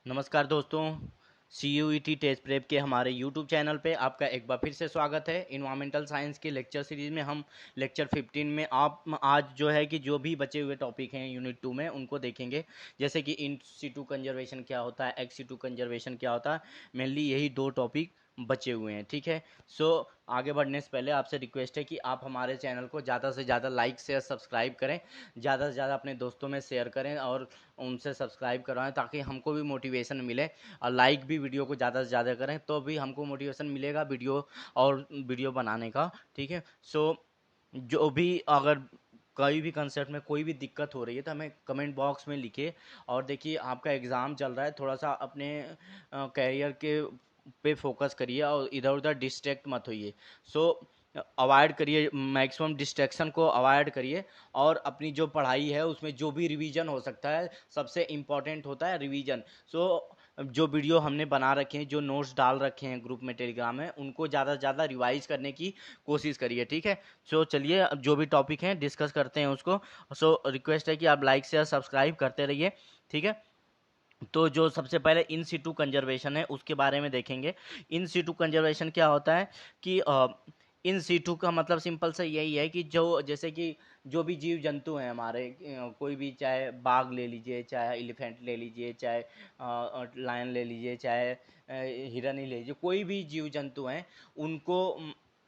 नमस्कार दोस्तों, CUET test prep के हमारे YouTube चैनल पे आपका एक बार फिर से स्वागत है। इन्वायरमेंटल साइंस की लेक्चर सीरीज़ में हम लेक्चर 15 में आप आज जो है कि जो भी बचे हुए टॉपिक हैं यूनिट 2 में उनको देखेंगे। जैसे कि इन सीटू कंजर्वेशन क्या होता है, एक्स सीटू कंजर्वेशन क्या होता है, मेनली यही दो टॉपिक बचे हुए हैं। ठीक है, सो आगे बढ़ने से पहले आपसे रिक्वेस्ट है कि आप हमारे चैनल को ज़्यादा से ज़्यादा लाइक शेयर सब्सक्राइब करें, ज़्यादा से ज़्यादा अपने दोस्तों में शेयर करें और उनसे सब्सक्राइब करवाएं ताकि हमको भी मोटिवेशन मिले। और लाइक भी वीडियो को ज़्यादा से ज़्यादा करें तो भी हमको मोटिवेशन मिलेगा वीडियो बनाने का। ठीक है, सो जो भी अगर कोई भी कंसेप्ट में कोई भी दिक्कत हो रही है तो हमें कमेंट बॉक्स में लिखिए। और देखिए आपका एग्ज़ाम चल रहा है, थोड़ा सा अपने कैरियर के पे फोकस करिए और इधर उधर डिस्ट्रैक्ट मत होइए। सो अवॉइड करिए, मैक्सिमम डिस्ट्रैक्शन को अवॉइड करिए और अपनी जो पढ़ाई है उसमें जो भी रिवीजन हो सकता है, सबसे इम्पॉर्टेंट होता है रिवीजन। सो जो वीडियो हमने बना रखे हैं, जो नोट्स डाल रखे हैं ग्रुप में टेलीग्राम में, उनको ज़्यादा से ज़्यादा रिवाइज करने की कोशिश करिए। ठीक है, सो चलिए अब जो भी टॉपिक हैं डिस्कस करते हैं उसको। सो रिक्वेस्ट है कि आप लाइक शेयर सब्सक्राइब करते रहिए। ठीक है, तो जो सबसे पहले इन सीटू कंजर्वेशन है उसके बारे में देखेंगे। इन सीटू कंजर्वेशन क्या होता है कि इन सीटू का मतलब सिंपल से यही है कि जो जैसे कि जो भी जीव जंतु हैं हमारे, कोई भी, चाहे बाघ ले लीजिए, चाहे एलिफेंट ले लीजिए, चाहे लायन ले लीजिए, चाहे हिरन ही ले लीजिए, कोई भी जीव जंतु हैं उनको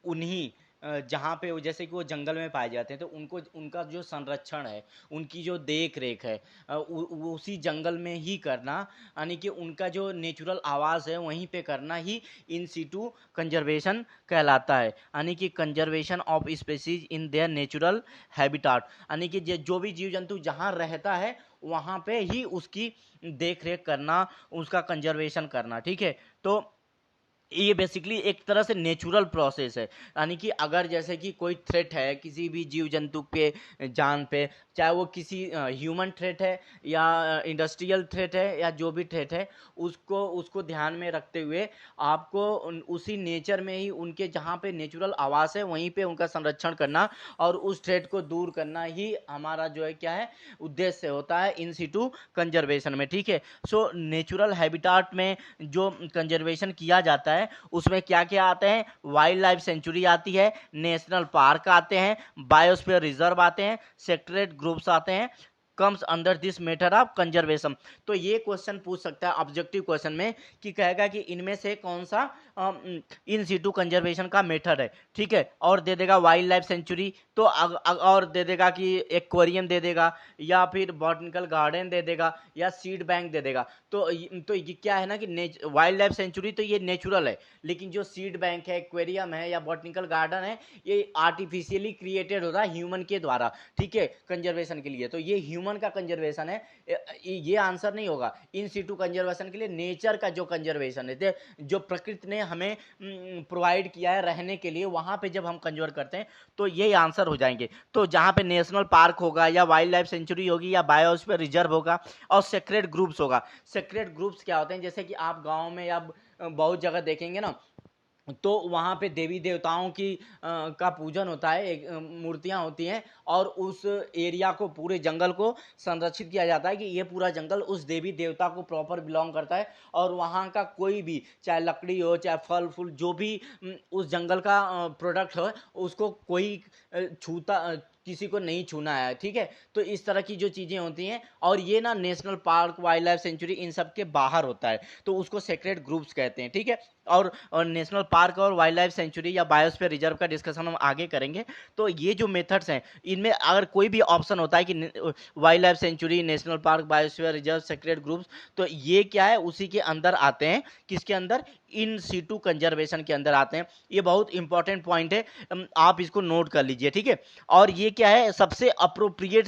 उन्हीं जहाँ पे जैसे कि वो जंगल में पाए जाते हैं तो उनको उनका जो संरक्षण है, उनकी जो देख रेख है उसी जंगल में ही करना, यानी कि उनका जो नेचुरल आवास है वहीं पे करना ही इन सीटू कंजर्वेशन कहलाता है। यानी कि conservation of species in their natural habitat, यानी कि जो भी जीव जंतु जहाँ रहता है वहाँ पे ही उसकी देख रेख करना, उसका कंजर्वेशन करना। ठीक है, तो ये बेसिकली एक तरह से नेचुरल प्रोसेस है। यानी कि अगर जैसे कि कोई थ्रेट है किसी भी जीव जंतु के जान पे, चाहे वो किसी ह्यूमन थ्रेट है या इंडस्ट्रियल थ्रेट है या जो भी थ्रेट है, उसको उसको ध्यान में रखते हुए आपको उसी नेचर में ही उनके जहाँ पे नेचुरल आवास है वहीं पे उनका संरक्षण करना और उस थ्रेट को दूर करना ही हमारा जो है क्या है, उद्देश्य होता है इन सिटू कंजर्वेशन में। ठीक है, सो नेचुरल हैबिटाट में जो कंजर्वेशन किया जाता है उसमें क्या क्या आते हैं, वाइल्ड लाइफ सेंचुरी आती है, नेशनल पार्क आते हैं, बायोस्फीयर रिजर्व आते हैं, सेक्रेट ग्रुप्स आते हैं, comes under this method of conservation. तो ये क्वेश्चन पूछ सकता है ऑब्जेक्टिव क्वेश्चन में कि कहेगा कि इनमें से कौन सा इन सीटू कंजर्वेशन का मेथड है। ठीक है, और दे देगा वाइल्ड लाइफ सेंचुरी, तो और दे देगा कि एक्वेरियम दे देगा या फिर बॉटनिकल गार्डन दे देगा या सीड बैंक दे देगा। तो ये क्या है ना कि वाइल्ड लाइफ सेंचुरी तो ये नेचुरल है, लेकिन जो सीड बैंक है, एक्वेरियम है या बॉटनिकल गार्डन है, ये आर्टिफिशियली क्रिएटेड होता है ह्यूमन के द्वारा। ठीक है, कंजर्वेशन के लिए तो ये ह्यूमन का कंजर्वेशन है, ये आंसर नहीं होगा। इन सीटू कंजर्वेशन के लिए नेचर का जो कंजर्वेशन है, जो प्रकृति ने हमें प्रोवाइड किया है रहने के लिए, वहां पे जब हम कंजर्व करते हैं तो ये आंसर हो जाएंगे। तो जहां पे नेशनल पार्क होगा या वाइल्ड लाइफ सेंचुरी होगी या बायोस्फीयर रिजर्व होगा और सेक्रेट ग्रुप्स होगा। सेक्रेट ग्रुप्स क्या होते हैं, जैसे कि आप गांव में या बहुत जगह देखेंगे ना, तो वहाँ पे देवी देवताओं की का पूजन होता है, एक मूर्तियाँ होती हैं और उस एरिया को, पूरे जंगल को संरक्षित किया जाता है कि ये पूरा जंगल उस देवी देवता को प्रॉपर बिलोंग करता है और वहाँ का कोई भी, चाहे लकड़ी हो चाहे फल फूल, जो भी उस जंगल का प्रोडक्ट हो, उसको कोई किसी को नहीं छूना है। ठीक है, तो इस तरह की जो चीज़ें होती हैं, और ये ना national park, wild life sanctuary इन सब के बाहर होता है, तो उसको सेक्रेट ग्रुप्स कहते हैं। ठीक है, और नेशनल पार्क और वाइल्ड लाइफ सेंचुरी या बायोस्फीयर रिजर्व का डिस्कशन हम आगे करेंगे। तो ये जो मेथड्स हैं, इनमें अगर कोई भी ऑप्शन होता है कि wild life sanctuary, national park, biosphere reserve, sacred groves, तो ये क्या है, उसी के अंदर आते हैं। किसके अंदर, इन सीटू कंजर्वेशन के अंदर आते हैं। ये बहुत इंपॉर्टेंट पॉइंट है, आप इसको नोट कर लीजिए। ठीक है, और ये क्या है, सबसे अप्रोप्रिएट,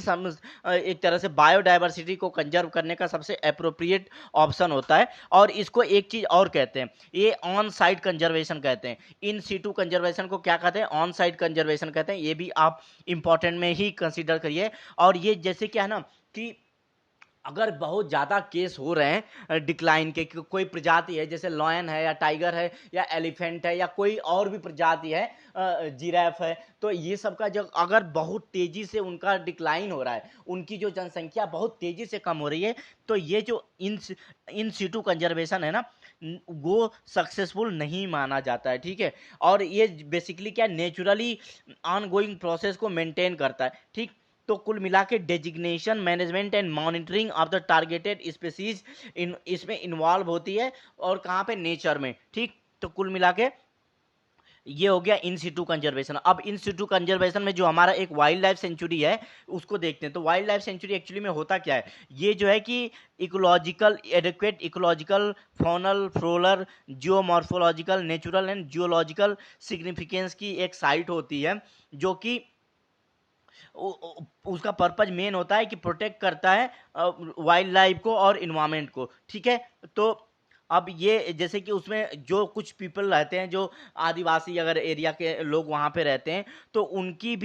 एक तरह से बायोडाइवर्सिटी को कंजर्व करने का सबसे अप्रोप्रिएट ऑप्शन होता है। और इसको एक चीज और कहते हैं, ये ऑन साइट कंजर्वेशन कहते हैं। इन सीटू कंजर्वेशन को क्या कहते हैं, ऑन साइट कंजर्वेशन कहते हैं। ये भी आप इंपॉर्टेंट में ही कंसीडर करिए। और ये जैसे क्या है ना कि अगर बहुत ज़्यादा केस हो रहे हैं डिक्लाइन के, कोई प्रजाति है जैसे लॉयन है या टाइगर है या एलिफेंट है या कोई और भी प्रजाति है, जिराफ है, तो ये सब का जब अगर बहुत तेज़ी से उनका डिक्लाइन हो रहा है, उनकी जो जनसंख्या बहुत तेज़ी से कम हो रही है, तो ये जो इन सीटू कंजर्वेशन है ना, वो सक्सेसफुल नहीं माना जाता है, ठीक है। और ये बेसिकली क्या नेचुरली ऑनगोइंग प्रोसेस को मेंटेन करता है, ठीक। तो कुल मिला के designation, management and monitoring of the targeted species इसमें इन्वॉल्व होती है, और कहाँ पे, नेचर में, ठीक। तो कुल मिला के ये हो गया इन सिटू कंजर्वेशन। अब इन सिटू कंजर्वेशन में जो हमारा एक वाइल्ड लाइफ सेंचुरी है उसको देखते हैं। तो वाइल्ड लाइफ सेंचुरी एक्चुअली में होता क्या है, ये जो है कि ecological adequate ecological, faunal, floral, geomorphological, natural and geological significance की एक साइट होती है, जो कि उसका पर्पज मेन होता है कि प्रोटेक्ट करता है वाइल्ड लाइफ को और इन्वायरमेंट को, ठीक है। तो अब ये जैसे कि उसमें जो कुछ पीपल रहते हैं, जो आदिवासी अगर एरिया के लोग वहाँ पे रहते हैं, तो उनकी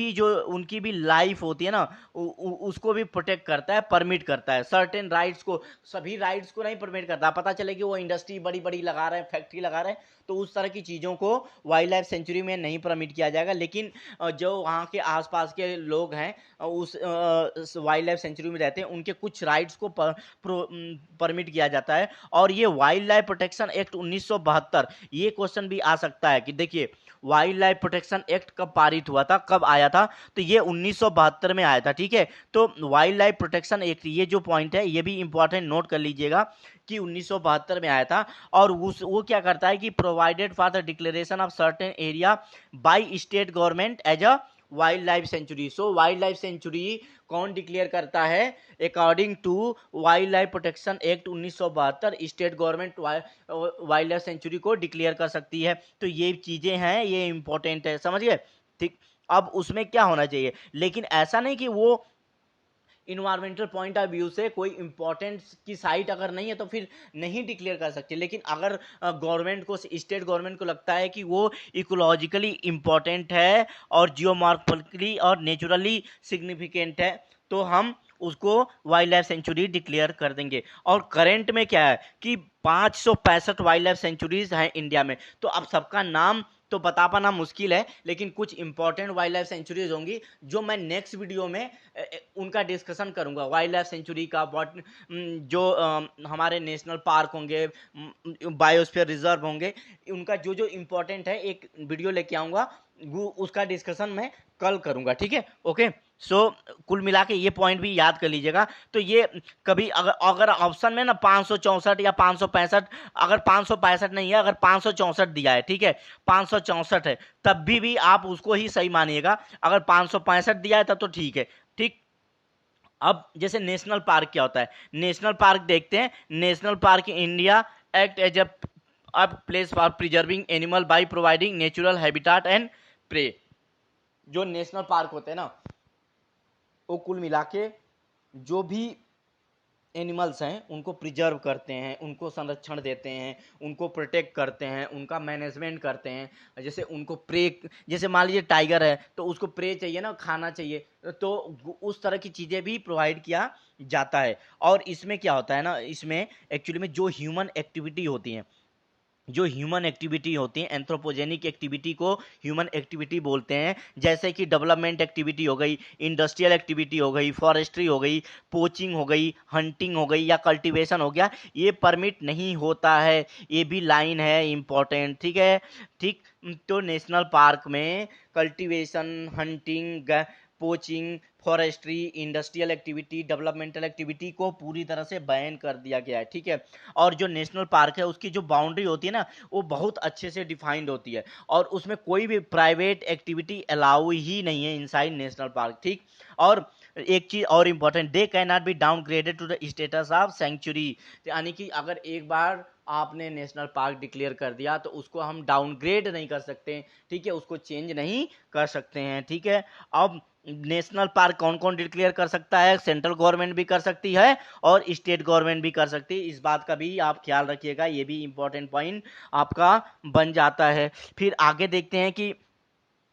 भी लाइफ होती है ना, उसको भी प्रोटेक्ट करता है, परमिट करता है सर्टेन राइट्स को। सभी राइट्स को नहीं परमिट करता, पता चले कि वो इंडस्ट्री बड़ी बड़ी लगा रहे हैं, फैक्ट्री लगा रहे हैं, तो उस तरह की चीज़ों को वाइल्ड लाइफ सेंचुरी में नहीं परमिट किया जाएगा। लेकिन जो वहाँ के आसपास के लोग हैं, उस वाइल्ड लाइफ सेंचुरी में रहते हैं, उनके कुछ राइट्स को परमिट किया जाता है। और ये वाइल्ड लाइफ प्रोटेक्शन एक्ट 1972, ये क्वेश्चन भी आ सकता है कि देखिए वाइल्ड लाइफ प्रोटेक्शन एक्ट कब पारित हुआ था, कब आया था, तो ये 1972 में आया था, ठीक है। तो वाइल्ड लाइफ प्रोटेक्शन एक्ट, ये जो पॉइंट है ये भी इंपॉर्टेंट नोट कर लीजिएगा कि 1972 में आया था। और वो क्या करता है कि provided for the declaration of certain area by state government as a wild life sanctuary. So wild life sanctuary कौन डिक्लेयर करता है, according to wild life protection act 1972, state government wild life sanctuary को declare कर सकती है। तो ये चीजें हैं, ये इंपॉर्टेंट है, समझ गए, ठीक। अब उसमें क्या होना चाहिए, लेकिन ऐसा नहीं कि वो इन्वायरमेंटल पॉइंट ऑफ व्यू से कोई इंपॉर्टेंट की साइट अगर नहीं है तो फिर नहीं डिक्लेयर कर सकते। लेकिन अगर गवर्नमेंट को, स्टेट गवर्नमेंट को लगता है कि वो इकोलॉजिकली इंपॉर्टेंट है और जियोमॉर्फिकली और नेचुरली सिग्निफिकेंट है, तो हम उसको वाइल्ड लाइफ सेंचुरी डिक्लेयर कर देंगे। और करंट में क्या है कि 565 वाइल्ड लाइफ सेंचुरीज हैं इंडिया में। तो अब सबका नाम तो बता पाना मुश्किल है, लेकिन कुछ इंपॉर्टेंट वाइल्ड लाइफ सेंचुरीज होंगी जो मैं नेक्स्ट वीडियो में उनका डिस्कशन करूंगा। वाइल्ड लाइफ सेंचुरी का जो हमारे नेशनल पार्क होंगे, बायोस्फीयर रिजर्व होंगे, उनका जो जो इंपॉर्टेंट है एक वीडियो लेके आऊंगा, उसका डिस्कशन मैं कल करूंगा, ठीक है। ओके, सो कुल मिला के ये पॉइंट भी याद कर लीजिएगा। तो ये कभी अगर ऑप्शन में ना 564 या 565, अगर 565 नहीं है, अगर 564 दिया है, ठीक है, 564 है, तब भी आप उसको ही सही मानिएगा। अगर 565 दिया है तब तो ठीक है, ठीक। अब जैसे नेशनल पार्क क्या होता है, नेशनल पार्क देखते हैं। National park India act as a place for preserving animal by providing natural habitat and prey. जो नेशनल पार्क होते हैं ना, वो कुल मिला के जो भी एनिमल्स हैं उनको प्रिजर्व करते हैं, उनको संरक्षण देते हैं, उनको प्रोटेक्ट करते हैं, उनका मैनेजमेंट करते हैं। जैसे उनको प्रे, जैसे मान लीजिए टाइगर है तो उसको प्रे चाहिए ना, खाना चाहिए, तो उस तरह की चीज़ें भी प्रोवाइड किया जाता है। और इसमें क्या होता है ना, इसमें एक्चुअली में जो ह्यूमन एक्टिविटी होती है, जो ह्यूमन एक्टिविटी होती है, एंथ्रोपोजेनिक एक्टिविटी को ह्यूमन एक्टिविटी बोलते हैं। जैसे कि डेवलपमेंट एक्टिविटी हो गई, इंडस्ट्रियल एक्टिविटी हो गई, फॉरेस्ट्री हो गई, पोचिंग हो गई, हंटिंग हो गई या कल्टीवेशन हो गया, ये परमिट नहीं होता है। ये भी लाइन है इंपॉर्टेंट, ठीक है, ठीक। तो नेशनल पार्क में cultivation, hunting, poaching, forestry, industrial activity, developmental activity को पूरी तरह से बैन कर दिया गया है, ठीक है। और जो नेशनल पार्क है उसकी जो बाउंड्री होती है ना, वो बहुत अच्छे से डिफाइंड होती है, और उसमें कोई भी प्राइवेट एक्टिविटी अलाउ ही नहीं है इनसाइड नेशनल पार्क, ठीक। और एक चीज और important, they can not be downgraded to the status of century. यानी कि अगर एक बार आपने नेशनल पार्क डिक्लेयर कर दिया तो उसको हम डाउनग्रेड नहीं कर सकते, ठीक है, उसको चेंज नहीं कर सकते हैं, ठीक है। अब नेशनल पार्क कौन कौन डिक्लेयर कर सकता है, सेंट्रल गवर्नमेंट भी कर सकती है और स्टेट गवर्नमेंट भी कर सकती है। इस बात का भी आप ख्याल रखिएगा, ये भी इंपॉर्टेंट पॉइंट आपका बन जाता है। फिर आगे देखते हैं कि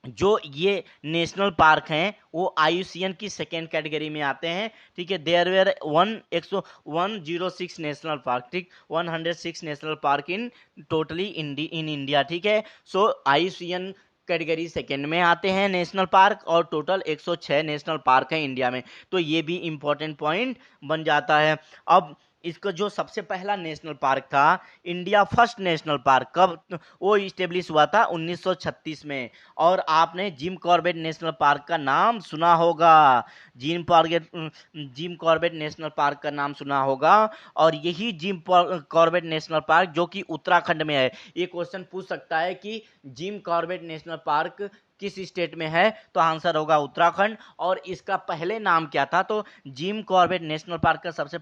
जो ये नेशनल पार्क हैं वो IUCN की सेकेंड कैटेगरी में आते हैं, ठीक है। देयर वेर 106 नेशनल पार्क, ठीक, 106 national park in totally in India, ठीक है। सो IUCN कैटेगरी सेकेंड में आते हैं नेशनल पार्क, और टोटल 106 नेशनल पार्क हैं इंडिया में। तो ये भी इंपॉर्टेंट पॉइंट बन जाता है। अब इसका जो सबसे पहला नेशनल पार्क था, इंडिया फर्स्ट नेशनल पार्क, कब वो इस्टेब्लिश हुआ था? 1936 में। और आपने जिम कॉर्बेट नेशनल पार्क का नाम सुना होगा, जिम कॉर्बेट नेशनल पार्क का नाम सुना होगा। और यही जिम कॉर्बेट नेशनल पार्क जो कि उत्तराखंड में है। ये क्वेश्चन पूछ सकता है कि जिम कॉर्बेट नेशनल पार्क किस स्टेट में है, तो आंसर होगा उत्तराखंड। और इसका पहले नाम क्या था? तो जिम कॉर्बेट नेशनल पार्क का सबसे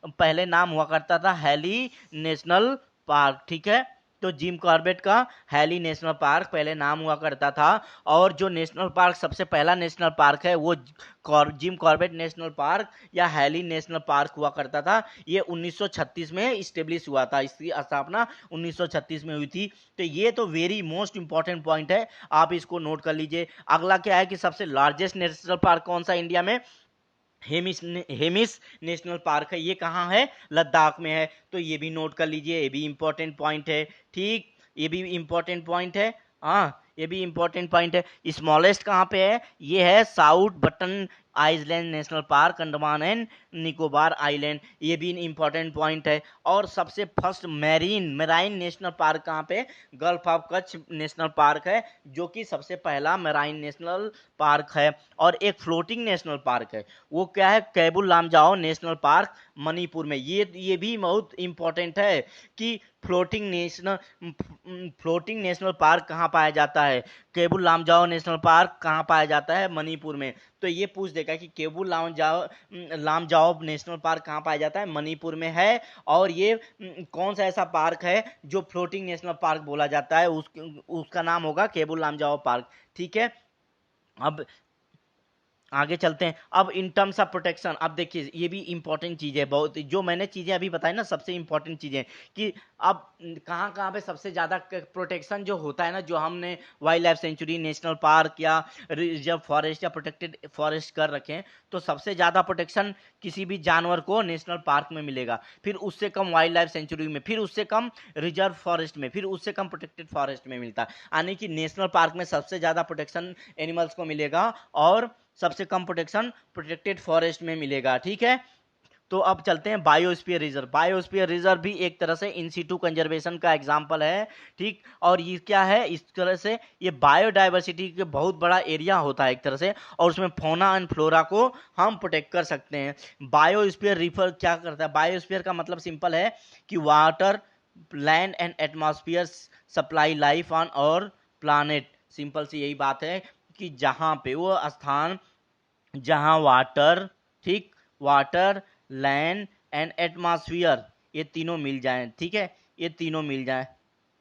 पहले नाम हुआ करता था हैली नेशनल पार्क, ठीक है। तो जिम कॉर्बेट का हैली नेशनल पार्क पहले नाम हुआ करता था। और जो नेशनल पार्क सबसे पहला नेशनल पार्क है वो जिम कॉर्बेट नेशनल पार्क या हैली नेशनल पार्क हुआ करता था। ये 1936 में इस्टेब्लिश हुआ था, इसकी स्थापना 1936 में हुई थी। तो ये तो वेरी मोस्ट इंपॉर्टेंट पॉइंट है, आप इसको नोट कर लीजिए। अगला क्या है कि सबसे लार्जेस्ट नेशनल पार्क कौन सा इंडिया में? हेमिस नेशनल पार्क है। ये कहाँ है? लद्दाख में है। तो ये भी नोट कर लीजिए, ये भी इंपॉर्टेंट पॉइंट है, ठीक, ये भी इंपॉर्टेंट पॉइंट है। हाँ, ये भी इंपॉर्टेंट पॉइंट है। स्मॉलेस्ट कहाँ पे है? ये है south button island national park, Andaman and Nicobar island. ये भी इंपॉर्टेंट पॉइंट है। और सबसे फर्स्ट मेराइन नेशनल पार्क कहाँ पे? Gulf of Kutch national park है, जो कि सबसे पहला मेराइन नेशनल पार्क है। और एक फ्लोटिंग नेशनल पार्क है, वो क्या है? कैबुल लामजाओ नेशनल पार्क, मणिपुर में। ये भी बहुत इंपॉर्टेंट है कि फ्लोटिंग नेशनल पार्क कहाँ पाया जाता है? केबुल लामजाओ नेशनल पार्क कहाँ पाया जाता है? मणिपुर में। तो ये पूछ देगा कि केबुल लामजाओ नेशनल पार्क कहाँ पाया जाता है? मणिपुर में है। और ये कौन सा ऐसा पार्क है जो फ्लोटिंग नेशनल पार्क बोला जाता है? उसका नाम होगा केबुल लामजाओ पार्क, ठीक है। अब आगे चलते हैं। अब इन टर्म्स ऑफ प्रोटेक्शन, अब देखिए ये भी इंपॉर्टेंट चीज है बहुत, जो मैंने चीजें अभी बताई ना सबसे इंपॉर्टेंट चीजें, कि अब कहाँ कहाँ पे सबसे ज्यादा प्रोटेक्शन जो होता है ना, जो हमने wild life sanctuary, national park या रिजर्व फॉरेस्ट या प्रोटेक्टेड फॉरेस्ट कर रखे हैं, तो सबसे ज्यादा प्रोटेक्शन किसी भी जानवर को नेशनल पार्क में मिलेगा, फिर उससे कम वाइल्ड लाइफ सेंचुरी में, फिर उससे कम रिजर्व फॉरेस्ट में, फिर उससे कम प्रोटेक्टेड फॉरेस्ट में मिलता है। यानी कि नेशनल पार्क में सबसे ज्यादा प्रोटेक्शन एनिमल्स को मिलेगा और सबसे कम प्रोटेक्शन प्रोटेक्टेड फॉरेस्ट में मिलेगा, ठीक है। तो अब चलते हैं बायोस्फीयर रिजर्व। बायोस्फीयर रिजर्व भी एक तरह से इन सीटू कंजर्वेशन का एग्जांपल है, ठीक। और ये क्या है? इस तरह से ये बायोडाइवर्सिटी के बहुत बड़ा एरिया होता है एक तरह से, और उसमें फौना एंड फ्लोरा को हम प्रोटेक्ट कर सकते हैं। बायोस्फीयर रिफर क्या करता है? बायोस्फीयर का मतलब सिंपल है कि water, land and atmosphere supply life on और प्लानेट। सिंपल सी यही बात है कि जहां पे वो स्थान जहां वाटर, ठीक, वाटर, लैंड एंड एटमॉस्फेयर ये तीनों मिल जाएं, ठीक है, ये तीनों मिल जाएं,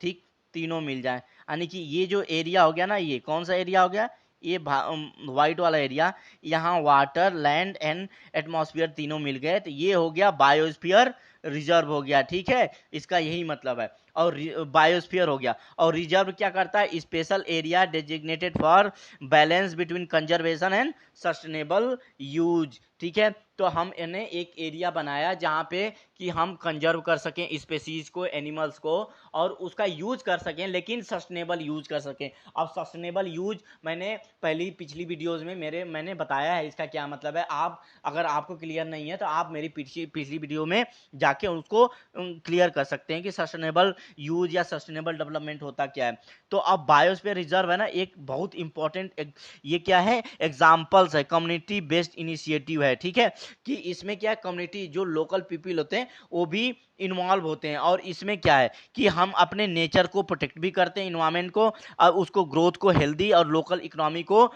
ठीक, तीनों मिल जाएं। यानी कि ये जो एरिया हो गया ना, ये कौन सा एरिया हो गया? ये वाइट वाला एरिया, यहाँ वाटर, लैंड एंड एटमॉस्फेयर तीनों मिल गए, तो ये हो गया बायोस्फीयर रिजर्व हो गया, ठीक है। इसका यही मतलब है। और बायोस्फीयर हो गया। और रिजर्व क्या करता है? Special area designated for balance between conservation and sustainable use, ठीक है। तो हम इन्हें एक एरिया बनाया जहां पे कि हम कंजर्व कर सकें स्पेसीज को, एनिमल्स को, और उसका यूज कर सकें, लेकिन सस्टेनेबल यूज कर सकें। अब सस्टेनेबल यूज मैंने पिछली वीडियोस में मैंने बताया है इसका क्या मतलब है। आप अगर आपको क्लियर नहीं है तो आप मेरी पिछली वीडियो में जाके उसको क्लियर कर सकते हैं कि सस्टेनेबल यूज या सस्टेनेबल डेवलपमेंट होता क्या है। तो अब बायोस्फीयर रिजर्व है ना, एक बहुत इंपॉर्टेंट, ये क्या है? एग्जाम्पल्स है, कम्युनिटी बेस्ड इनिशिएटिव है, ठीक है। कि इसमें क्या है, कम्युनिटी जो लोकल पीपल होते हैं वो भी इन्वॉल्व होते हैं। और इसमें क्या है कि हम अपने नेचर को प्रोटेक्ट भी करते हैं, इन्वायरमेंट को, और उसको ग्रोथ को, हेल्दी और लोकल इकोनॉमी को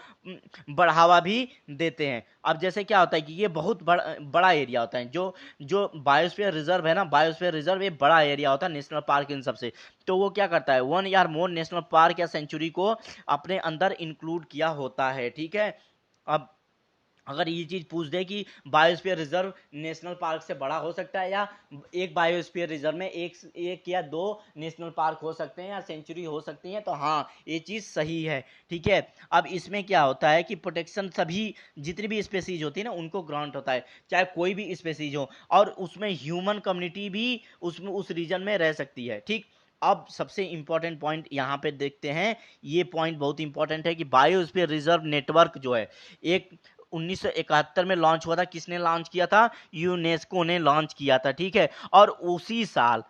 बढ़ावा भी देते हैं। अब जैसे क्या होता है कि ये बहुत बड़ा एरिया होता है, जो जो बायोस्फीयर रिजर्व है ना, बायोस्फीयर रिजर्व ये बड़ा एरिया होता है नेशनल पार्क इन सबसे। तो वो क्या करता है? वन या मोर नेशनल पार्क या सेंचुरी को अपने अंदर इंक्लूड किया होता है, ठीक है। अब अगर ये चीज पूछ दे कि बायोस्फीयर रिजर्व नेशनल पार्क से बड़ा हो सकता है, या एक बायोस्फीयर रिजर्व में एक या दो नेशनल पार्क हो सकते हैं या सेंचुरी हो सकती हैं, तो हाँ ये चीज सही है। ठीक है, अब इसमें क्या होता है कि प्रोटेक्शन सभी जितनी भी स्पेसीज होती है ना उनको ग्रांट होता है, चाहे कोई भी स्पेसीज हो, और उसमें ह्यूमन कम्युनिटी भी उसमें उस रीजन में रह सकती है। ठीक, अब सबसे इंपॉर्टेंट पॉइंट यहाँ पे देखते हैं, ये पॉइंट बहुत इंपॉर्टेंट है कि बायोस्फीयर रिजर्व नेटवर्क जो है एक 1971 में लॉन्च हुआ था। किसने लॉन्च किया था? यूनेस्को ने लॉन्च किया था। ठीक है, और उसी साल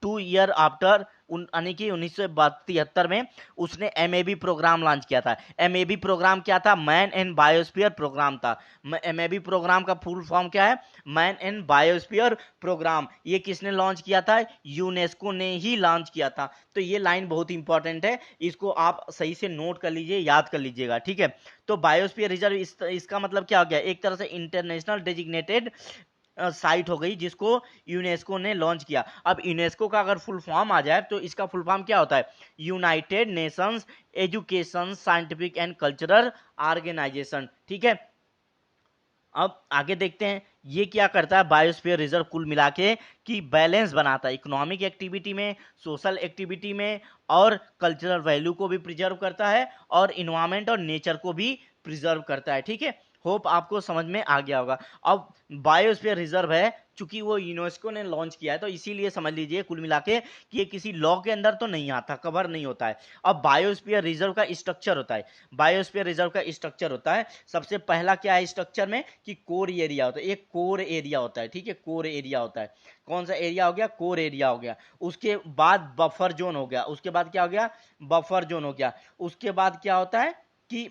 2 ईयर आफ्टर यानी कि 1973 में उसने एमएबी प्रोग्राम लॉन्च किया था। एमएबी प्रोग्राम क्या था? मैन एंड बायोस्फीयर प्रोग्राम था। एमएबी प्रोग्राम का फुल फॉर्म क्या है? Man and biosphere program. ये किसने लॉन्च किया था? यूनेस्को ने ही लॉन्च किया था। तो ये लाइन बहुत इंपॉर्टेंट है, इसको आप सही से नोट कर लीजिए, याद कर लीजिएगा। ठीक है, तो बायोस्फीयर रिजर्व इसका मतलब क्या हो गया? एक तरह से इंटरनेशनल डेजिग्नेटेड साइट हो गई जिसको यूनेस्को ने लॉन्च किया। अब यूनेस्को का अगर फुल फॉर्म आ जाए तो इसका फुल फॉर्म क्या होता है? United Nations Education Scientific and Cultural Organization. ठीक है, अब आगे देखते हैं ये क्या करता है बायोस्फीयर रिजर्व कुल मिला के, कि बैलेंस बनाता है इकोनॉमिक एक्टिविटी में, सोशल एक्टिविटी में, और कल्चरल वैल्यू को भी प्रिजर्व करता है, और इन्वायरमेंट और नेचर को भी प्रिजर्व करता है। ठीक है, होप आपको समझ में आ गया होगा। अब बायोस्फीयर रिजर्व है, चूंकि वो यूनेस्को ने लॉन्च किया है तो इसीलिए समझ लीजिए कुल मिला के कि ये किसी लॉ के अंदर तो नहीं आता, कवर नहीं होता है। अब बायोस्फीयर रिजर्व का स्ट्रक्चर होता है, बायोस्फीयर रिजर्व का स्ट्रक्चर होता है, सबसे पहला क्या है स्ट्रक्चर में कि कोर एरिया होता है, एक कोर एरिया होता है। ठीक है, कोर एरिया होता है। कौन सा एरिया हो गया? कोर एरिया हो गया। उसके बाद बफर जोन हो गया। उसके बाद क्या हो गया? बफर जोन हो गया। उसके बाद क्या होता है कि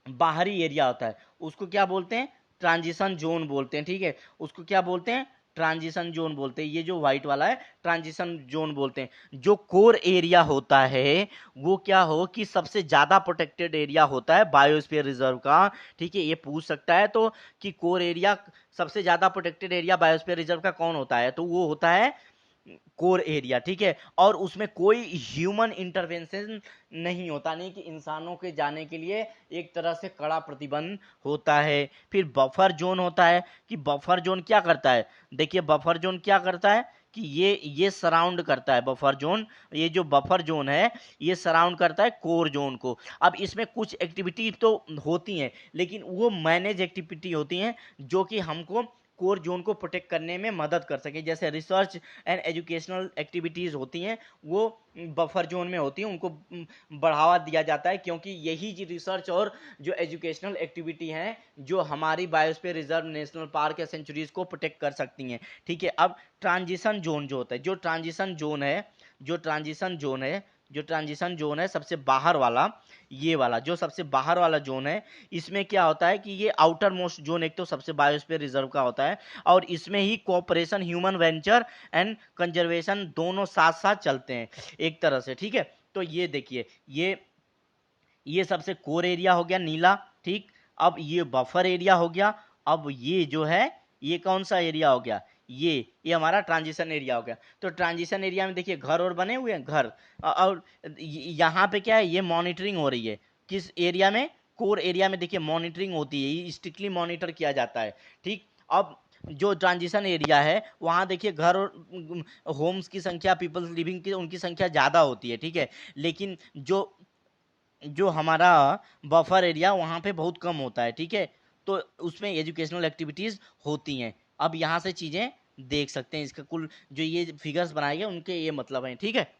बाहरी एरिया होता है, उसको क्या बोलते हैं? ट्रांजिशन जोन बोलते हैं। ठीक है, उसको क्या बोलते हैं? ट्रांजिशन जोन बोलते हैं। ये जो व्हाइट वाला है ट्रांजिशन जोन बोलते हैं। जो कोर एरिया होता है वो क्या हो कि सबसे ज्यादा प्रोटेक्टेड एरिया होता है बायोस्फीयर रिजर्व का। ठीक है, ये पूछ सकता है तो कि कोर एरिया सबसे ज्यादा प्रोटेक्टेड एरिया बायोस्फीयर रिजर्व का कौन होता है, तो वो होता है कोर एरिया। ठीक है, और उसमें कोई ह्यूमन इंटरवेंशन नहीं होता, नहीं कि इंसानों के जाने के लिए एक तरह से कड़ा प्रतिबंध होता है। फिर बफर जोन होता है, कि बफर जोन क्या करता है? देखिए बफर जोन क्या करता है कि ये सराउंड करता है बफर जोन। ये जो बफर जोन है ये सराउंड करता है कोर जोन को। अब इसमें कुछ एक्टिविटी तो होती हैं लेकिन वो मैनेज एक्टिविटी होती हैं जो कि हमको कोर जोन को प्रोटेक्ट करने में मदद कर सके। जैसे रिसर्च एंड एजुकेशनल एक्टिविटीज होती हैं वो बफर जोन में होती हैं, उनको बढ़ावा दिया जाता है क्योंकि यही रिसर्च और जो एजुकेशनल एक्टिविटी हैं जो हमारी बायोस्फीयर रिजर्व नेशनल पार्क या सेंचुरीज को प्रोटेक्ट कर सकती हैं। ठीक है, अब ट्रांजिशन जोन जो होता है, जो ट्रांजिशन जोन है सबसे बाहर वाला, ये वाला जो सबसे बाहर वाला जोन है, इसमें क्या होता है कि ये आउटर मोस्ट जोन एक तो सबसे बायोस्फीयर रिजर्व का होता है, और इसमें ही cooperation, human venture and conservation दोनों साथ साथ चलते हैं एक तरह से। ठीक है, तो ये देखिए ये सबसे कोर एरिया हो गया नीला। ठीक, अब ये बफर एरिया हो गया। अब ये जो है ये कौन सा एरिया हो गया? ये हमारा ट्रांजिशन एरिया हो गया। तो ट्रांजिशन एरिया में देखिए घर और बने हुए हैं, घर, और यहाँ पे क्या है? ये मॉनिटरिंग हो रही है किस एरिया में? कोर एरिया में। देखिए मॉनिटरिंग होती है, ये स्ट्रिक्टली मॉनिटर किया जाता है। ठीक, अब जो ट्रांजिशन एरिया है वहाँ देखिए घर और होम्स की संख्या, पीपल्स लिविंग की उनकी संख्या ज़्यादा होती है। ठीक है, लेकिन जो जो हमारा बफर एरिया वहाँ पे बहुत कम होता है। ठीक है, तो उसमें एजुकेशनल एक्टिविटीज़ होती हैं। अब यहाँ से चीज़ें देख सकते हैं, इसका कुल जो ये फिगर्स बनाए गए उनके ये मतलब हैं। ठीक है,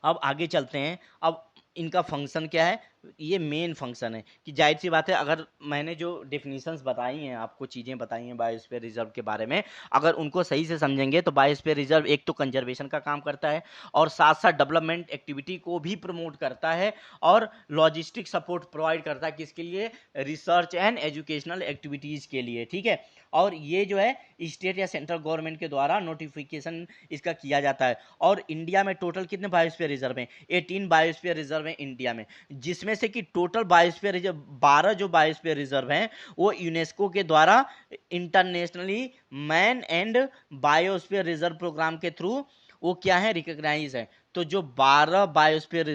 अब आगे चलते हैं। अब इनका फंक्शन क्या है? ये मेन फंक्शन है कि जाहिर सी बात है, अगर मैंने जो डेफिनेशंस बताई हैं आपको, चीज़ें बताई हैं बायोस्फीयर रिजर्व के बारे में, अगर उनको सही से समझेंगे तो बायोस्फीयर रिजर्व एक तो कंजर्वेशन का काम करता है और साथ साथ डेवलपमेंट एक्टिविटी को भी प्रमोट करता है और लॉजिस्टिक सपोर्ट प्रोवाइड करता है किसके लिए? रिसर्च एंड एजुकेशनल एक्टिविटीज़ के लिए। ठीक है, और ये जो है स्टेट या सेंट्रल गवर्नमेंट के द्वारा नोटिफिकेशन इसका किया जाता है। और इंडिया में टोटल कितने बायोस्फीयर रिजर्व हैं? 18 बायोस्फीयर रिजर्व हैं इंडिया में, जिसमें से कि टोटल बायोस्फीयर रिजर्व 12 जो बायोस्फीयर रिजर्व हैं वो यूनेस्को के द्वारा internationally man and biosphere reserve program के थ्रू वो क्या है? रिकॉग्नाइज है। तो जो 12 बायोस्फीयर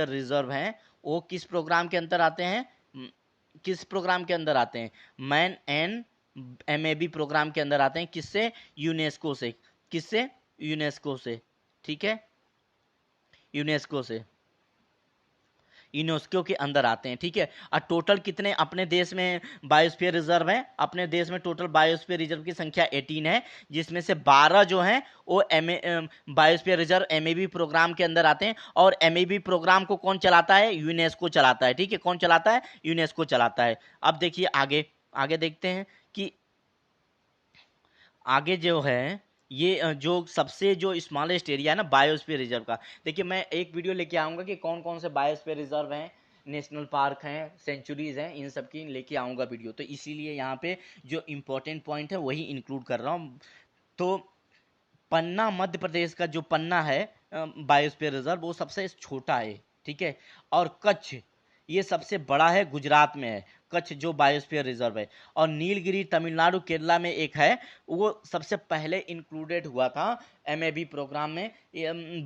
रिजर्व हैं वो किस प्रोग्राम के अंतर आते हैं? किस प्रोग्राम के अंदर आते हैं? मैन एंड MAB प्रोग्राम के अंदर आते हैं। किससे? यूनेस्को से। किससे? यूनेस्को से। ठीक है, यूनेस्को से, यूनेस्को के अंदर आते हैं। ठीक है, और टोटल कितने अपने देश में बायोस्फीयर रिजर्व हैं? अपने देश में टोटल बायोस्फीयर रिजर्व की संख्या 18 है, जिसमें से 12 जो हैं वो बायोस्फीयर रिजर्व MAB प्रोग्राम के अंदर आते हैं। और MAB प्रोग्राम को कौन चलाता है? यूनेस्को चलाता है। ठीक है, कौन चलाता है? यूनेस्को चलाता है। अब देखिए आगे, आगे देखते हैं कि आगे जो है ये जो सबसे जो स्मॉलेस्ट एरिया है ना बायोस्फीयर रिजर्व का, देखिए मैं एक वीडियो लेके आऊँगा कि कौन कौन से बायोस्फीयर रिजर्व हैं, नेशनल पार्क हैं, सेंचुरीज हैं, इन सब की लेके आऊँगा वीडियो। तो इसीलिए यहाँ पे जो इम्पोर्टेंट पॉइंट है वही इंक्लूड कर रहा हूँ। तो पन्ना, मध्य प्रदेश का जो पन्ना है बायोस्फीयर रिजर्व, वो सबसे छोटा है। ठीक है, और कच्छ ये सबसे बड़ा है, गुजरात में है कच्छ जो बायोस्फीयर रिजर्व है। और नीलगिरी तमिलनाडु केरला में एक है, वो सबसे पहले इंक्लूडेड हुआ था MAB प्रोग्राम में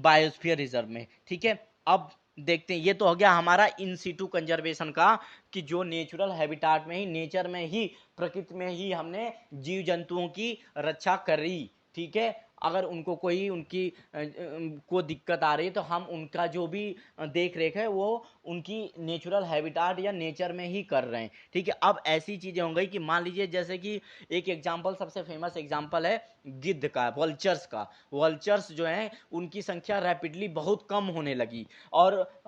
बायोस्फीयर रिजर्व में। ठीक है, अब देखते हैं, ये तो हो गया हमारा इन सीटू कंजर्वेशन का, कि जो नेचुरल हैबिटाट में ही, नेचर में ही, प्रकृति में ही हमने जीव जंतुओं की रक्षा करी। ठीक है, अगर उनको कोई उनकी को दिक्कत आ रही है तो हम उनका जो भी देख रेख है वो उनकी नेचुरल हैबिटाट या नेचर में ही कर रहे हैं। ठीक है, अब ऐसी चीजें हो गई कि मान लीजिए जैसे कि एक एग्जांपल, सबसे फेमस एग्जांपल है गिद्ध का, वल्चर्स का। वल्चर्स जो हैं उनकी संख्या रैपिडली बहुत कम होने लगी, और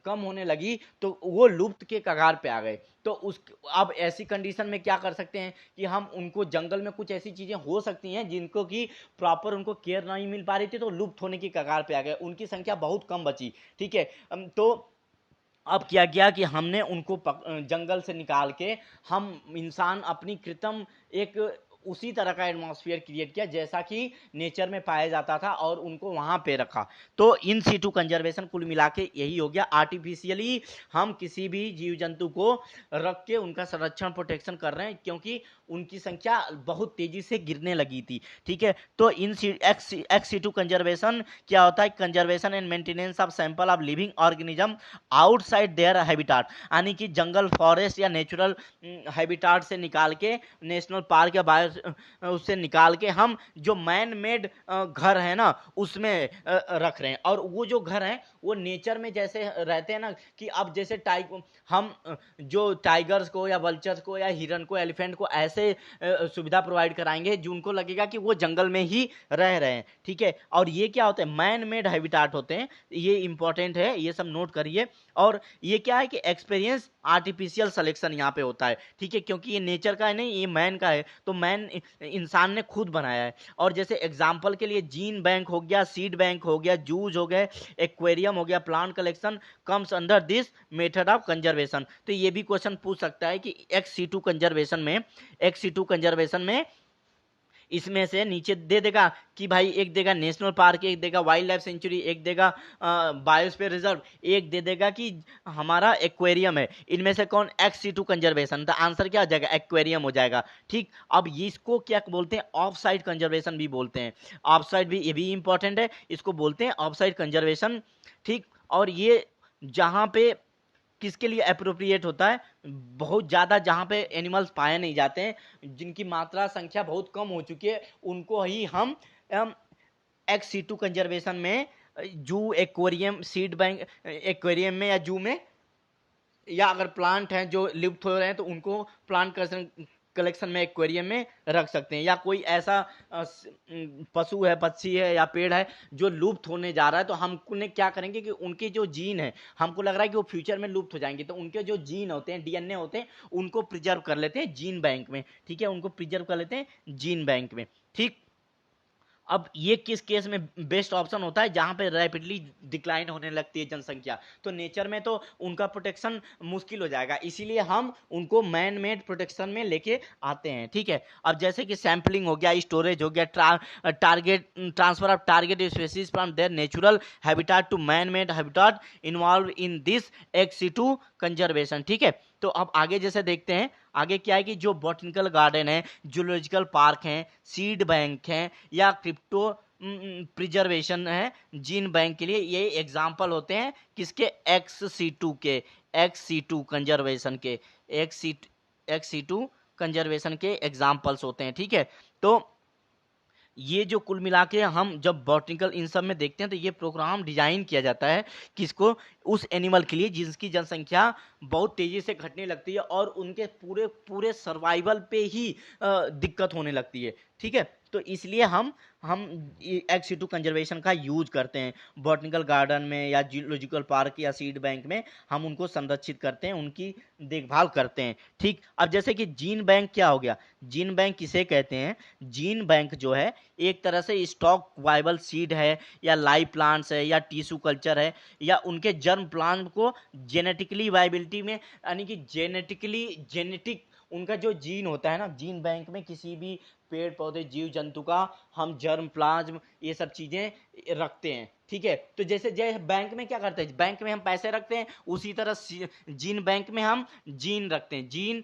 कम होने लगी तो वो लुप्त के कगार पे आ गए। तो उस अब ऐसी कंडीशन में क्या कर सकते हैं कि हम उनको, जंगल में कुछ ऐसी चीजें हो सकती हैं जिनको कि प्रॉपर उनको केयर नहीं मिल पा रही थी, तो लुप्त होने की कगार पे आ गए, उनकी संख्या बहुत कम बची। ठीक है, तो अब क्या किया कि हमने उनको जंगल से निकाल के हम इंसान अपनी कृत्रिम एक उसी तरह का एटमॉस्फेयर क्रिएट किया जैसा कि नेचर में पाया जाता था, और उनको वहां पे रखा। तो इन सीटू कंजर्वेशन कुल मिला के यही हो गया, आर्टिफिशियली हम किसी भी जीव जंतु को रख के उनका संरक्षण, प्रोटेक्शन कर रहे हैं, क्योंकि उनकी संख्या बहुत तेजी से गिरने लगी थी। ठीक है, तो इन एक्स सीटू कंजर्वेशन क्या होता है? Conservation and maintenance of sample of living organism outside their habitat, यानी कि जंगल, फॉरेस्ट या नेचुरल हैबिटाट से निकाल के, नेशनल पार्क या बायो उससे निकाल के हम जो मैन मेड घर है ना उसमें रख रहे हैं। और वो जो घर हैं वो नेचर में जैसे रहते हैं ना, कि अब जैसे हम जो टाइगर्स को या वल्चर्स को या हिरन को, एलिफेंट को ऐसे सुविधा प्रोवाइड कराएंगे जो उनको लगेगा कि वो जंगल में ही रह रहे हैं। ठीक है, और ये क्या होते हैं? मैन मेड हैबिटाट होते हैं, ये इंपॉर्टेंट है, ये सब नोट करिए। और ये क्या है कि एक्सपीरियंस आर्टिफिशियल सिलेक्शन यहाँ पे होता है। ठीक है, क्योंकि ये नेचर का है नहीं, ये मैन का है, तो मैन इंसान ने खुद बनाया है। और जैसे एग्जाम्पल के लिए जीन बैंक हो गया, सीड बैंक हो गया, जूज हो गए, एक्वेरियम हो गया, plant collection comes under this method of conservation. तो ये भी क्वेश्चन पूछ सकता है कि एक्स सीटू कंजर्वेशन में इसमें से नीचे दे देगा कि भाई एक देगा नेशनल पार्क, एक देगा वाइल्ड लाइफ सेंचुरी, एक देगा बायोस्फीयर रिजर्व, एक दे देगा कि हमारा एक्वेरियम है। इनमें से कौन? X-situ conservation. तो आंसर क्या हो जाएगा? एक्वेरियम हो जाएगा। ठीक, अब ये इसको क्या बोलते हैं? ऑफ साइड कंजर्वेशन भी बोलते हैं। ऑफ साइड भी, ये भी इंपॉर्टेंट है, इसको बोलते हैं ऑफ साइड कंजर्वेशन। ठीक, और ये जहां पे किसके लिए अप्रोप्रिएट होता है? बहुत ज़्यादा जहाँ पे एनिमल्स पाए नहीं जाते हैं, जिनकी मात्रा संख्या बहुत कम हो चुकी है, उनको ही हम एक्स सीटू कंजर्वेशन में, जू, एक्वेरियम, सीड बैंक, एक्वेरियम में या जू में, या अगर प्लांट हैं जो लुप्त हो रहे हैं तो उनको प्लांट कलेक्शन में, एक्वेरियम में रख सकते हैं। या कोई ऐसा पशु है, पक्षी है या पेड़ है जो लुप्त होने जा रहा है, तो हम उन्हें क्या करेंगे कि उनके जो जीन है, हमको लग रहा है कि वो फ्यूचर में लुप्त हो जाएंगे, तो उनके जो जीन होते हैं, DNA होते हैं, उनको प्रिजर्व कर लेते हैं जीन बैंक में। ठीक है, उनको प्रिजर्व कर लेते हैं जीन बैंक में। ठीक, अब ये किस केस में बेस्ट ऑप्शन होता है? जहां पे रैपिडली डिक्लाइन होने लगती है जनसंख्या, तो नेचर में तो उनका प्रोटेक्शन मुश्किल हो जाएगा, इसीलिए हम उनको मैन मेड प्रोटेक्शन में लेके आते हैं। ठीक है, अब जैसे कि सैंपलिंग हो गया, स्टोरेज हो गया, target, transfer of target species from their natural habitat to man made habitat involve in this ex situ conservation. ठीक है, तो अब आगे जैसे देखते हैं, आगे क्या है कि जो बॉटनिकल गार्डन है, जूलॉजिकल पार्क हैं, सीड बैंक हैं, या क्रिप्टो प्रिजर्वेशन है जीन बैंक के लिए, ये एग्जाम्पल होते हैं किसके, XC2 के, XC2 कंजर्वेशन के, XC2 कंजर्वेशन के एग्जाम्पल्स होते हैं। ठीक है, तो ये जो कुल मिला के हम जब बॉटनिकल इन सब में देखते हैं तो ये प्रोग्राम डिजाइन किया जाता है किसको, उस एनिमल के लिए जिसकी जनसंख्या बहुत तेजी से घटने लगती है और उनके पूरे पूरे सर्वाइवल पे ही दिक्कत होने लगती है। ठीक है, तो इसलिए हम XC2 कंजर्वेशन का यूज करते हैं बॉटनिकल गार्डन में या जूलॉजिकल पार्क या सीड बैंक में, हम उनको संरक्षित करते हैं, उनकी देखभाल करते हैं। ठीक, अब जैसे कि जीन बैंक क्या हो गया, जीन बैंक किसे कहते हैं, जीन बैंक जो है एक तरह से स्टॉक वाइबल सीड है या लाइव प्लांट्स है या टिश्यू कल्चर है या उनके जर्म प्लांट को जेनेटिकली वाइबिलिटी में, यानी कि जेनेटिक उनका जो जीन होता है ना, जीन बैंक में किसी भी पेड़ पौधे जीव जंतु का हम जर्म प्लाज्म ये सब चीजें रखते हैं। ठीक है, तो जैसे बैंक में क्या करते हैं, बैंक में हम पैसे रखते हैं, उसी तरह जीन बैंक में हम जीन रखते हैं। जीन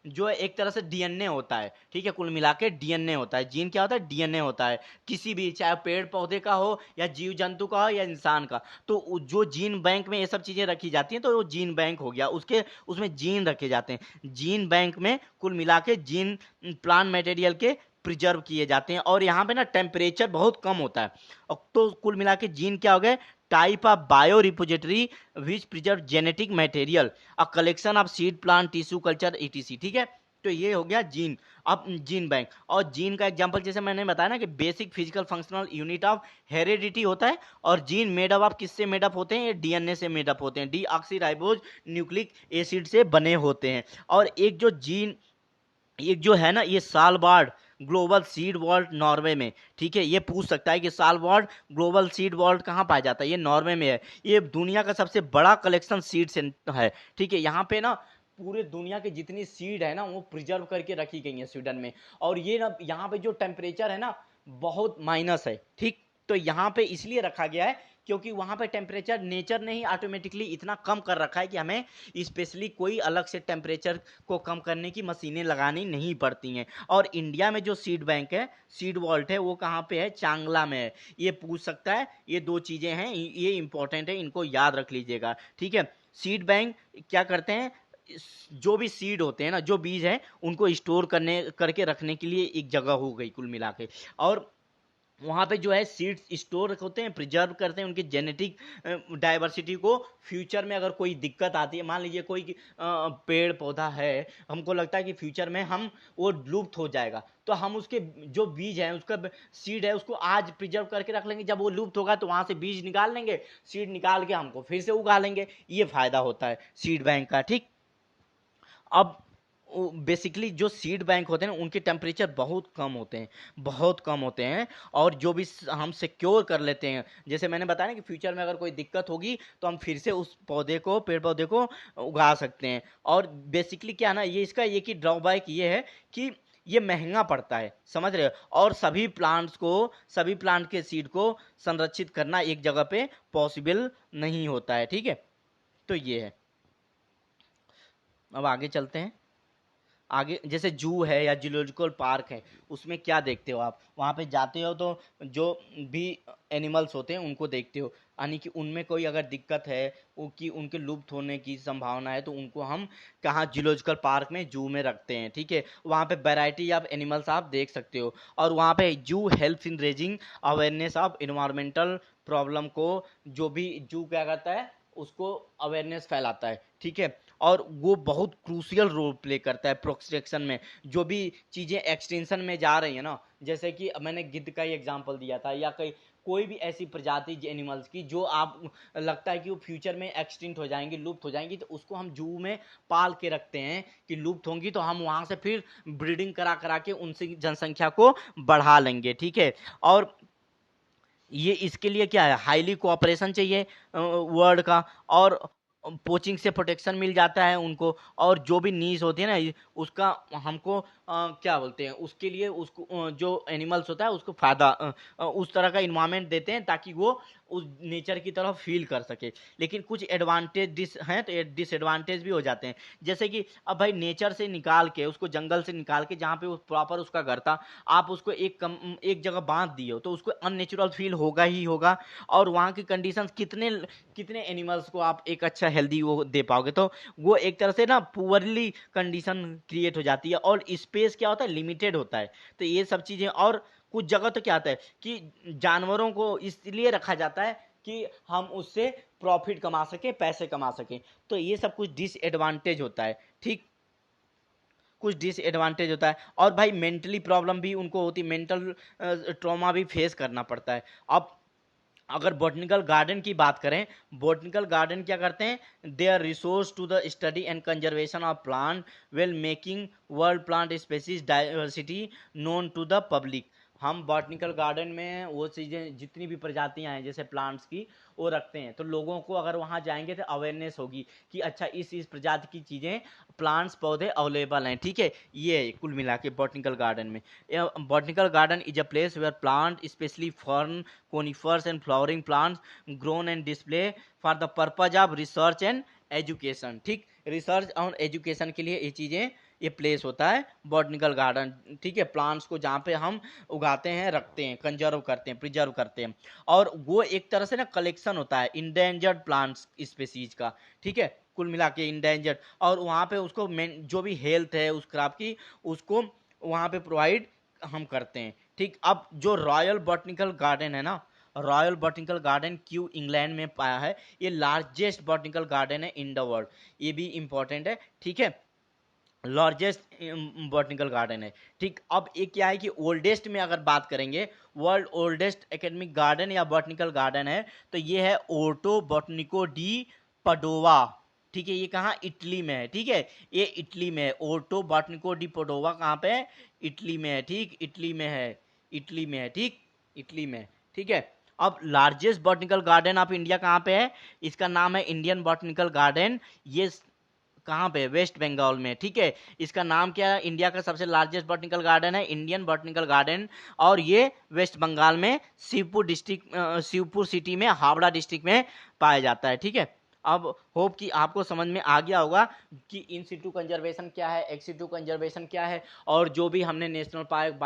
जो एक तरह से डीएनए होता है। ठीक है, कुल मिला के डीएनए होता है। जीन क्या होता है, डीएनए होता है, किसी भी चाहे पेड़ पौधे का हो या जीव जंतु का हो या इंसान का। तो जो जीन बैंक में ये सब चीजें रखी जाती हैं तो वो जीन बैंक हो गया, उसमें जीन रखे जाते हैं। जीन बैंक में कुल मिला के जीन प्लांट मटेरियल के प्रिजर्व किए जाते हैं और यहाँ पे ना टेम्परेचर बहुत कम होता है। तो कुल मिला के जीन क्या हो गए, type of bio repository which preserve genetic material, a collection of seed plant tissue culture etc। ठीक है, तो ये हो गया जीन। अब जीन बैंक, और जीन का एग्जांपल जैसे मैंने बताया ना कि basic physical functional unit of heredity होता है, और जीन मेडअप ऑफ किससे मेडअप होते हैं, ये डीएनए से मेडअप होते हैं, डीऑक्सीराइबोज न्यूक्लिक एसिड से बने होते हैं। और एक जो जीन, एक जो है ना ये सालबार्ड ग्लोबल सीड वॉल्ट नॉर्वे में। ठीक है, ये पूछ सकता है कि सालबार्ड ग्लोबल सीड वॉल्ट कहाँ पाया जाता है, ये नॉर्वे में है। ये दुनिया का सबसे बड़ा कलेक्शन सीड सेंटर है। ठीक है, यहाँ पे ना पूरे दुनिया की जितनी सीड है ना वो प्रिजर्व करके रखी गई है स्वीडन में। और ये ना यहाँ पे जो टेम्परेचर है ना बहुत माइनस है। ठीक, तो यहाँ पे इसलिए रखा गया है क्योंकि वहाँ पे टेम्परेचर नेचर ने ही ऑटोमेटिकली इतना कम कर रखा है कि हमें स्पेशली कोई अलग से टेम्परेचर को कम करने की मशीनें लगानी नहीं पड़ती हैं। और इंडिया में जो सीड बैंक है, सीड वॉल्ट है, वो कहाँ पे है, चांगला में है। ये पूछ सकता है, ये दो चीज़ें हैं, ये इंपॉर्टेंट है, इनको याद रख लीजिएगा। ठीक है, सीड बैंक क्या करते हैं, जो भी सीड होते हैं ना, जो बीज हैं, उनको स्टोर करके रखने के लिए एक जगह हो गई कुल मिला के। और वहाँ पे जो है सीड्स स्टोर होते हैं, प्रिजर्व करते हैं उनकी जेनेटिक डाइवर्सिटी को। फ्यूचर में अगर कोई दिक्कत आती है, मान लीजिए कोई पेड़ पौधा है, हमको लगता है कि फ्यूचर में वो लुप्त हो जाएगा, तो हम उसके जो बीज है, उसका सीड है, उसको आज प्रिजर्व करके रख लेंगे, जब वो लुप्त होगा तो वहाँ से बीज निकाल लेंगे, सीड निकाल के हमको फिर से उगा लेंगे। ये फायदा होता है सीड बैंक का। ठीक, अब बेसिकली जो सीड बैंक होते हैं ना उनके टेम्परेचर बहुत कम होते हैं, बहुत कम होते हैं। और जो भी हम सिक्योर कर लेते हैं, जैसे मैंने बताया ना कि फ्यूचर में अगर कोई दिक्कत होगी तो हम फिर से उस पौधे को, पेड़ पौधे को उगा सकते हैं। और बेसिकली क्या ना, ये इसका एक ही ड्रॉबैक ये है कि ये महंगा पड़ता है, समझ रहे हो। और सभी प्लांट के सीड को संरक्षित करना एक जगह पे पॉसिबल नहीं होता है। ठीक है, तो ये है। अब आगे चलते हैं। आगे जैसे जू है या जूलॉजिकल पार्क है, उसमें क्या देखते हो आप, वहाँ पे जाते हो तो जो भी एनिमल्स होते हैं उनको देखते हो, यानी कि उनमें कोई अगर दिक्कत है, कि उनके लुप्त होने की संभावना है, तो उनको हम कहाँ जूलॉजिकल पार्क में, जू में रखते हैं। ठीक है, वहाँ पे वैरायटी ऑफ एनिमल्स आप देख सकते हो। और वहाँ पे जू helps in raising awareness of environmental problem को, जो भी जू क्या करता है उसको अवेयरनेस फैलाता है। ठीक है, और वो बहुत क्रूशियल रोल प्ले करता है प्रोटेक्शन में। जो भी चीज़ें एक्सटेंशन में जा रही है ना, जैसे कि मैंने गिद्ध का ही एग्जांपल दिया था, या कोई भी ऐसी प्रजाति एनिमल्स की जो आप लगता है कि वो फ्यूचर में एक्सटिंक्ट हो जाएंगी, लुप्त हो जाएंगी, तो उसको हम जू में पाल के रखते हैं कि लुप्त होंगी तो हम वहाँ से फिर ब्रीडिंग करा करा के उनसे जनसंख्या को बढ़ा लेंगे। ठीक है, और ये इसके लिए क्या है, हाईली कोऑपरेशन चाहिए वर्ल्ड का। और पोचिंग से प्रोटेक्शन मिल जाता है उनको, और जो भी नीज होती है ना उसका हमको क्या बोलते हैं, उसके लिए उसको जो एनिमल्स होता है उसको फायदा उस तरह का इन्वायरमेंट देते हैं ताकि वो उस नेचर की तरफ फील कर सके। लेकिन कुछ एडवांटेज डिस हैं तो डिसएडवांटेज भी हो जाते हैं, जैसे कि अब भाई नेचर से निकाल के उसको, जंगल से निकाल के जहाँ पे वो प्रॉपर उसका घर था, आप उसको एक जगह बांध दिए हो तो उसको अननेचुरल फील होगा ही होगा। और वहाँ की कंडीशंस कितने कितने एनिमल्स को आप एक अच्छा हेल्दी वो दे पाओगे, तो वो एक तरह से ना पुअरली कंडीशन क्रिएट हो जाती है। और स्पेस क्या होता है, लिमिटेड होता है। तो ये सब चीजें, और कुछ जगह तो क्या होता है कि जानवरों को इसलिए रखा जाता है कि हम उससे प्रॉफिट कमा सके, पैसे कमा सके। तो ये सब कुछ डिसएडवांटेज होता है, ठीक, कुछ डिसएडवांटेज होता है। और भाई मेंटली प्रॉब्लम भी उनको होती, मेंटल ट्रॉमा भी फेस करना पड़ता है। अब अगर बॉटनिकल गार्डन की बात करें, बॉटनिकल गार्डन क्या करते हैं, they are resource to the study and conservation of plant well making world plant species diversity known to the public. हम बॉटनिकल गार्डन में वो चीज़ें जितनी भी प्रजातियां हैं जैसे प्लांट्स की वो रखते हैं, तो लोगों को अगर वहाँ जाएंगे तो अवेयरनेस होगी कि अच्छा इस प्रजाति की चीज़ें, प्लांट्स पौधे अवेलेबल हैं, ठीक है। ये कुल मिला के बॉटनिकल गार्डन में, botanical garden is a place where plant specially fern conifers and flowering plants grown and display for the purpose of research and education, ठीक। रिसर्च और एजुकेशन के लिए ये चीज़ें, ये प्लेस होता है बॉटनिकल गार्डन, ठीक है। प्लांट्स को जहाँ पे हम उगाते हैं, रखते हैं, कंजर्व करते हैं, प्रिजर्व करते हैं। और वो एक तरह से ना कलेक्शन होता है इंडेंजर्ड प्लांट्स स्पेसीज का, ठीक है, कुल मिला के इंडेंजर्ड। और वहाँ पे उसको जो भी हेल्थ है उस क्रॉप की, उसको वहाँ पे प्रोवाइड हम करते हैं, ठीक। अब जो रॉयल बॉटनिकल गार्डन है ना, रॉयल बॉटनिकल गार्डन क्यों इंग्लैंड में पाया है, ये लार्जेस्ट बॉटनिकल गार्डन है इन द वर्ल्ड, ये भी इंपॉर्टेंट है, ठीक है। लार्जेस्ट बॉटनिकल गार्डन है, ठीक। अब ये क्या है कि ओल्डेस्ट में अगर बात करेंगे, वर्ल्ड ओल्डेस्ट एकेडमिक गार्डन या बॉटनिकल गार्डन है तो ये है ओर्टो बॉटनिको डी पडोवा, ठीक है। ये कहाँ, इटली में है, ठीक है। ये इटली में है, ओर्टो बॉटनिको डी पडोवा कहाँ पे है, इटली में है, ठीक, इटली में है, इटली में है, ठीक, इटली में, ठीक है। अब largest botanical garden of India कहाँ पे है, इसका नाम है इंडियन बॉटनिकल गार्डन। ये कहाँ पे, वेस्ट बंगाल में, ठीक है। इसका नाम क्या है, इंडिया का सबसे लार्जेस्ट बॉटनिकल गार्डन है इंडियन बॉटनिकल गार्डन, और ये वेस्ट बंगाल में शिवपुर डिस्ट्रिक्ट, शिवपुर सिटी में, हावड़ा डिस्ट्रिक्ट में पाया जाता है, ठीक है। अब होप कि आपको समझ में आ गया होगा कि इन सिटू कंजर्वेशन क्या है, एक्स सिटू कंजर्वेशन क्या है, और जो भी हमने नेशनल पार्क,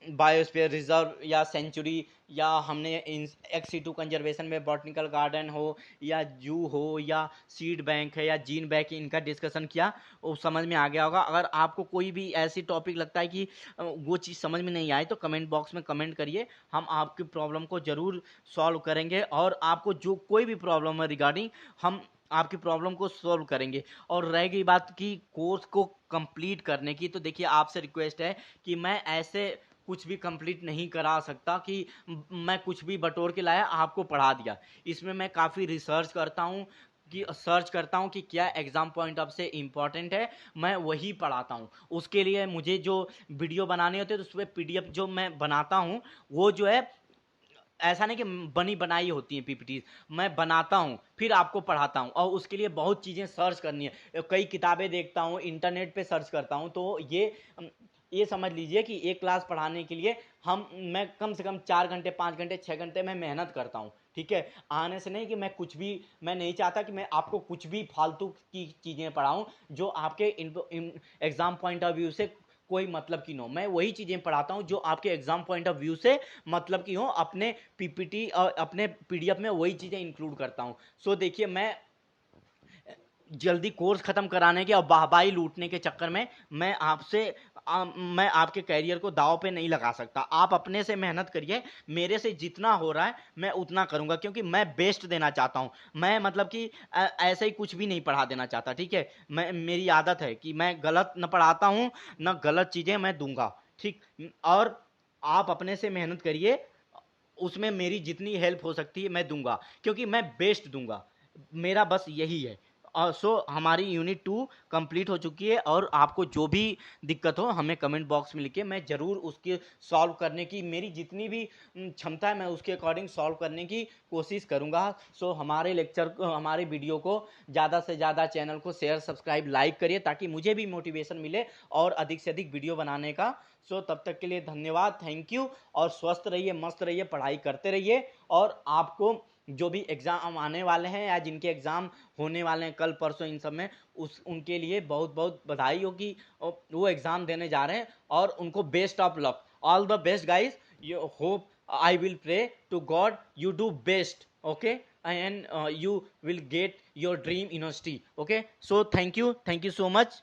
बायोस्फीयर रिजर्व या सेंचुरी, या हमने एक्स सिटू कंजर्वेशन में बॉटनिकल गार्डन हो या जू हो या सीड बैंक है या जीन बैंक, इनका डिस्कशन किया, वो समझ में आ गया होगा। अगर आपको कोई भी ऐसी टॉपिक लगता है कि वो चीज़ समझ में नहीं आई तो कमेंट बॉक्स में कमेंट करिए, हम आपकी प्रॉब्लम को ज़रूर सॉल्व करेंगे। और आपको जो कोई भी प्रॉब्लम है रिगार्डिंग, हम आपकी प्रॉब्लम को सॉल्व करेंगे। और रह गई बात की कोर्स को कंप्लीट करने की, तो देखिए आपसे रिक्वेस्ट है कि मैं ऐसे कुछ भी कंप्लीट नहीं करा सकता कि मैं कुछ भी बटोर के लाया आपको पढ़ा दिया। इसमें मैं काफ़ी रिसर्च करता हूँ, कि सर्च करता हूँ कि क्या एग्जाम पॉइंट ऑफ से इम्पॉर्टेंट है, मैं वही पढ़ाता हूँ। उसके लिए मुझे जो वीडियो बनाने होते हैं तो उसमें पीडीएफ जो मैं बनाता हूँ, वो जो है ऐसा नहीं कि बनी बनाई होती है पीपीटी, मैं बनाता हूँ फिर आपको पढ़ाता हूँ। और उसके लिए बहुत चीज़ें सर्च करनी है, कई किताबें देखता हूँ, इंटरनेट पे सर्च करता हूँ। तो ये समझ लीजिए कि एक क्लास पढ़ाने के लिए मैं कम से कम 4 घंटे, 5 घंटे, 6 घंटे मैं मेहनत करता हूँ, ठीक है। आने से नहीं कि मैं कुछ भी, मैं नहीं चाहता कि मैं आपको कुछ भी फालतू की चीज़ें पढ़ाऊँ जो आपके एग्जाम पॉइंट ऑफ व्यू से कोई मतलब की न हो। मैं वही चीज़ें पढ़ाता हूँ जो आपके एग्जाम पॉइंट ऑफ व्यू से मतलब की हो, अपने पीपीटी और अपने पीडीएफ में वही चीज़ें इंक्लूड करता हूँ। सो देखिए, मैं जल्दी कोर्स खत्म कराने के और वाहवाही लूटने के चक्कर में मैं आपके कैरियर को दांव पे नहीं लगा सकता। आप अपने से मेहनत करिए, मेरे से जितना हो रहा है मैं उतना करूंगा, क्योंकि मैं बेस्ट देना चाहता हूं। मैं मतलब कि ऐसे ही कुछ भी नहीं पढ़ा देना चाहता, ठीक है। मेरी आदत है कि मैं गलत न पढ़ाता हूं, न गलत चीजें मैं दूंगा, ठीक। और आप अपने से मेहनत करिए, उसमें मेरी जितनी हेल्प हो सकती है मैं दूंगा, क्योंकि मैं बेस्ट दूंगा, मेरा बस यही है। सो हमारी यूनिट 2 कंप्लीट हो चुकी है, और आपको जो भी दिक्कत हो हमें कमेंट बॉक्स में लिखिए, मैं ज़रूर उसके सॉल्व करने की, मेरी जितनी भी क्षमता है मैं उसके अकॉर्डिंग सॉल्व करने की कोशिश करूँगा। सो हमारे लेक्चर को, हमारे वीडियो को ज़्यादा से ज़्यादा, चैनल को शेयर सब्सक्राइब लाइक करिए ताकि मुझे भी मोटिवेशन मिले और अधिक से अधिक वीडियो बनाने का। सो तब तक के लिए धन्यवाद, थैंक यू, और स्वस्थ रहिए, मस्त रहिए, पढ़ाई करते रहिए। और आपको जो भी एग्ज़ाम आने वाले हैं या जिनके एग्ज़ाम होने वाले हैं कल परसों, इन सब में उनके लिए बहुत बहुत बधाई हो कि वो एग्ज़ाम देने जा रहे हैं, और उनको best of luck, all the best guys. You hope, I will pray to God you do best, okay, and you will get your dream university, okay. So thank you so much.